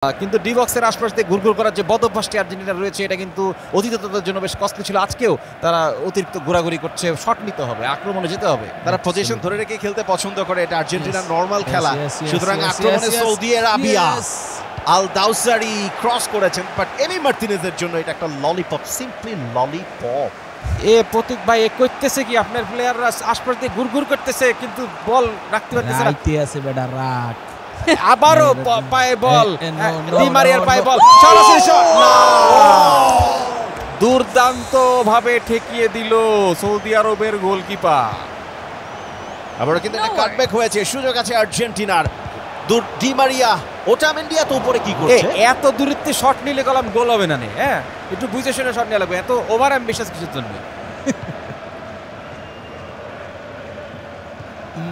কিন্তু ডি বক্সের আশপাশ দিয়ে ঘুরঘুর করার যে বদ অভ্যাসটি আর্জেন্টিনার রয়েছে এটা কিন্তু অতীতে তাদের জন্য বেশ কষ্টলি ছিল। আজকেও তারা অতিরিক্ত ঘোরাঘুরি করছে, শট নিতে হবে, আক্রমণে যেতে হবে। তারা পজিশন ধরে রেখে খেলতে পছন্দ করে, এটা আর্জেন্টিনার নরমাল খেলা। সুতরাং আক্রমণে সৌদি আরবিয়া আল দাউসারি ক্রস করেছেন, বাট এমি মার্টিনেজের জন্য এটা একটা ললিপপ, সিম্পলি ললিপপ। এ প্রতীক ভাই করতেছে কি, আপনার প্লেয়াররা আশপাশ দিয়ে ঘুরঘুর করতেছে কিন্তু বল রাখতে পারতেছে না। রাইতে আছে বেটা রাখ। আবারও পায়ে বল, ডি মারিয়ার পায়ে বল, সরাসরি শট না, দুর্দান্ত ভাবে ঠেকিয়ে দিল সৌদি আরবের গোলকিপার। আবারও কিন্তু একটা কাটব্যাক হয়েছে, সুযোগ আছে আর্জেন্টিনার। ডি মারিয়া, ওটামেন্ডি এত উপরে কি করছে? এত দূরত্বে শট নিলে কলম গোল হবে না। হ্যাঁ, একটু বুঝে শুনে শট নিয়ে লাগবে, এত ওভার অ্যাম্বিশাস কিসের জন্য?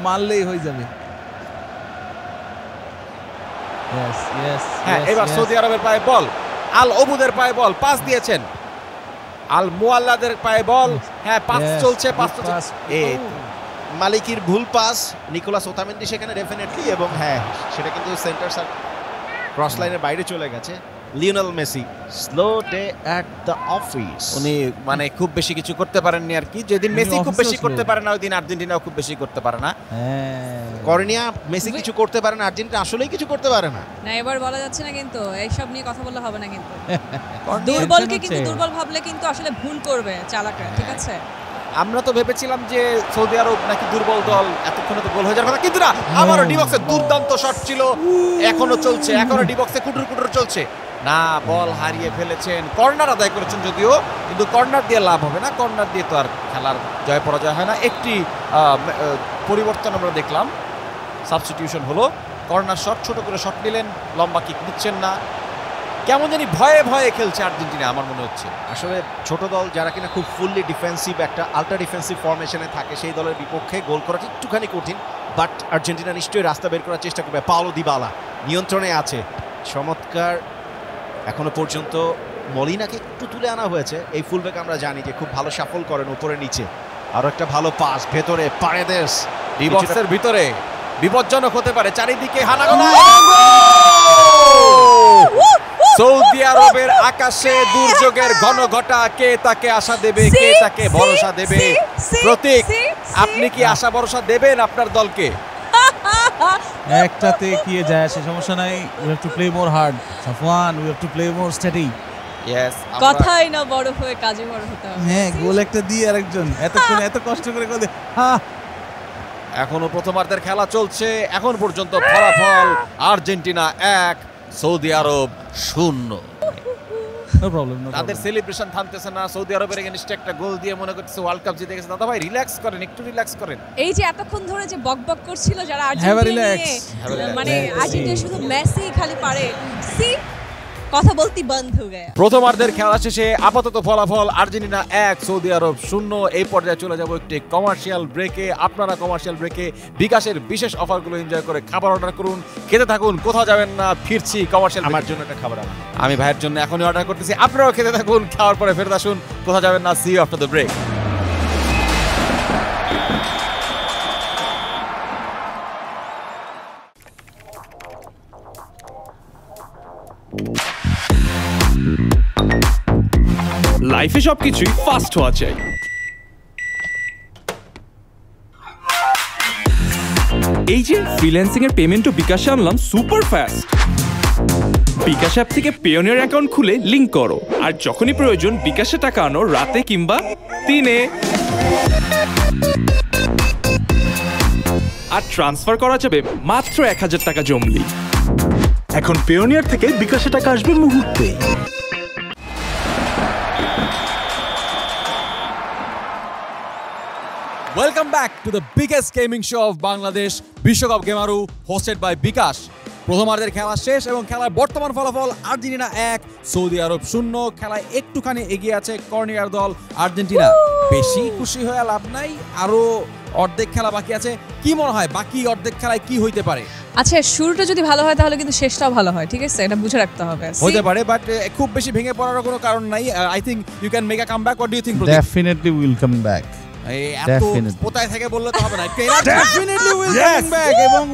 মারলেই হয়ে যাবে। হ্যাঁ, এবার সৌদি আরবের পায়ে বল, আল ওবুদের পায়ে বল, পাস দিয়েছেন আল মুআল্লাদের পায়ে বল। হ্যাঁ, পাস চলছে, মালিকির ভুল পাস, নিকোলাস ওটামেন্ডি সেখানে ডেফিনেটলি, এবং হ্যাঁ সেটা কিন্তু সেন্টার ক্রস লাইনের বাইরে চলে গেছে। Lionel Messi slow day at the office. উনি মানে খুব বেশি কিছু করতে পারেননি আর কি। যেদিন মেসি খুব বেশি করতে পারে না, ওই দিন আর্জেন্টিনাও খুব বেশি করতে পারে না। কর্নিয়া, মেসি কিছু করতে পারে না, আর্জেন্টিনা আসলেই কিছু করতে পারে না। না, এবার বলা যাচ্ছে না, কিন্তু এইসব নিয়ে কথা বললে হবে না। কিন্তু দুর্বলকে কিন্তু দুর্বল ভাবলে কিন্তু আসলে ভুল করবে চালাকরা, ঠিক আছে? আমরা তো ভেবেছিলাম যে সৌদি আরব নাকি দুর্বল দল, এতক্ষণে তো গোল হয়ে যাওয়ার কথা, কিন্তু না, আবারও ডি বক্সে দুর্দান্ত শট ছিল, এখনো চলছে, এখনো ডি বক্সে কুটুর কুটুর চলছে না। বল হারিয়ে ফেলেছেন, কর্নার আদায় করেছেন যদিও, কিন্তু কর্নার দিয়ে লাভ হবে না, কর্নার দিয়ে তো আর খেলার জয় পরাজয় হয় না। একটি পরিবর্তন আমরা দেখলাম, সাবস্টিটিউশন হলো, কর্নার শট, ছোট করে শট নিলেন, লম্বা কিক নিচ্ছেন না, কেমন জানি ভয়ে ভয়ে খেলছে আর্জেন্টিনা আমার মনে হচ্ছে। আসলে ছোট দল যারা কিনা খুব ফুললি ডিফেন্সিভ, একটা আল্ট্রা ডিফেন্সিভ ফরমেশনে থাকে, সেই দলের বিপক্ষে গোল করাটা একটুখানি কঠিন, বাট আর্জেন্টিনা নিশ্চয়ই রাস্তা বের করার চেষ্টা করবে। পাওলো দিবালা নিয়ন্ত্রণে আছে, চমৎকার। এখনো পর্যন্ত মলিনাকে একটু তুলে আনা হয়েছে, এই ফুলব্যাক আমরা জানি যে খুব ভালো সাফল করেন উপরে নিচে। আরো একটা ভালো পাস ভেতরে, পারেদেস ডি বক্সের ভিতরে বিপজ্জনক হতে পারে, চারিদিকে হানাগোনা। সৌদি আরবের আকাশে দুর্যোগের ঘনঘটা, কে তাকে আশা দেবে, কে তাকে ভরসা দেবে? প্রতীক, আপনি কি আশা ভরসা দেবেন আপনার দলকে? একটাতে কি যায় আসে, সমস্যা নাই। We have to play more hard Safwan, we have to play more steady. Yes, কথাই না বড় হয়ে কাজে বড় হতে হবে। হ্যাঁ, গোল একটা দিয়ে আরেকজন এতক্ষণ এত কষ্ট করে গোল দিয়ে। হ্যাঁ, এখনো প্রথমার্ধের খেলা চলছে, এখন পর্যন্ত ফলাফল আর্জেন্টিনা 1, সৌদি আরব 0। নো প্রবলেম, নো তাদের সেলিব্রেশন থামতেছে না। সৌদি আরবের এগেইনস্টে একটা গোল দিয়ে মনে করতেছে ওয়ার্ল্ড কাপ জিতে গেছে। দাদা ভাই রিল্যাক্স করেন, একটু রিল্যাক্স করেন। এই যে এতক্ষণ ধরে যে বকবক করছিল যারা আর্জেন্টিনা নিয়ে, মানে আর্জেন্টিনা শুধু মেসি খালি পারে, সি কথা বলতে বন্ধ হয়ে গেছে। প্রথমার্ধের খেলা শেষে আপাতত ফলাফল আর্জেন্টিনা 1, সৌদি আরব 0। এই পর্যায়ে চলে যাব একটি কমার্শিয়াল ব্রেকে। আপনারা কমার্শিয়াল ব্রেকে বিকাশের বিশেষ অফারগুলো এনজয় করে খাবার অর্ডার করুন, খেতে থাকুন, কোথাও যাবেন না। ফিরছি কমার্শিয়াল। আমার জন্য একটা খাবার আনা, আমি ভাইয়ের জন্য এখনই অর্ডার করতেছি, আপনারাও খেতে থাকুন, খাওয়ার পরে ফেরত আসুন, কোথাও যাবেন না। See you after the break. লাইফে সবকিছুই ফাস্ট হওয়া চাই। এই যে ফ্রিল্যান্সিং এর পেমেন্টও বিকাশে আনলাম সুপার ফাস্ট। বিকাশ অ্যাপ থেকে পেওনিয়ার অ্যাকাউন্ট খুলে লিংক করো, আর যখনই প্রয়োজন বিকাশে টাকা আনো, রাতে কিংবা দিনে। আর ট্রান্সফার করা যাবে মাত্র 1000 টাকা জমলি। এখন পেওনিয়ার থেকে বিকাশে টাকা আসবে মুহূর্তে। Welcome back to the biggest gaming show of Bangladesh, বিশ্বকাপ গেমারু, hosted by বিকাশ। প্রথমার্ধের খেলা শেষ এবং খেলার বর্তমান ফলাফল আর্জেন্টিনা 1, সৌদি আরব 0। খেলায় একটুখানি এগিয়ে আছে কর্নিয়ার দল আর্জেন্টিনা। বেশি খুশি হয়ে লাভ নাই, আরো অর্ধেক খেলা বাকি আছে। কি মনে হয় বাকি অর্ধেক খেলায় কি হইতে পারে? আচ্ছা, শুরুটা যদি ভালো হয় তাহলে কিন্তু শেষটাও ভালো হয়, ঠিক আছে? এটা বুঝে রাখতে হবে। হতে পারে, বাট খুব বেশি ভেঙে পড়ার কোনো কারণ নাই। I think you can make a comeback. What do you think? Definitely will come back. এত কোথায় থেকে বললে তো হবে না। ডেফিনেটলি উইল কাম ব্যাক এবং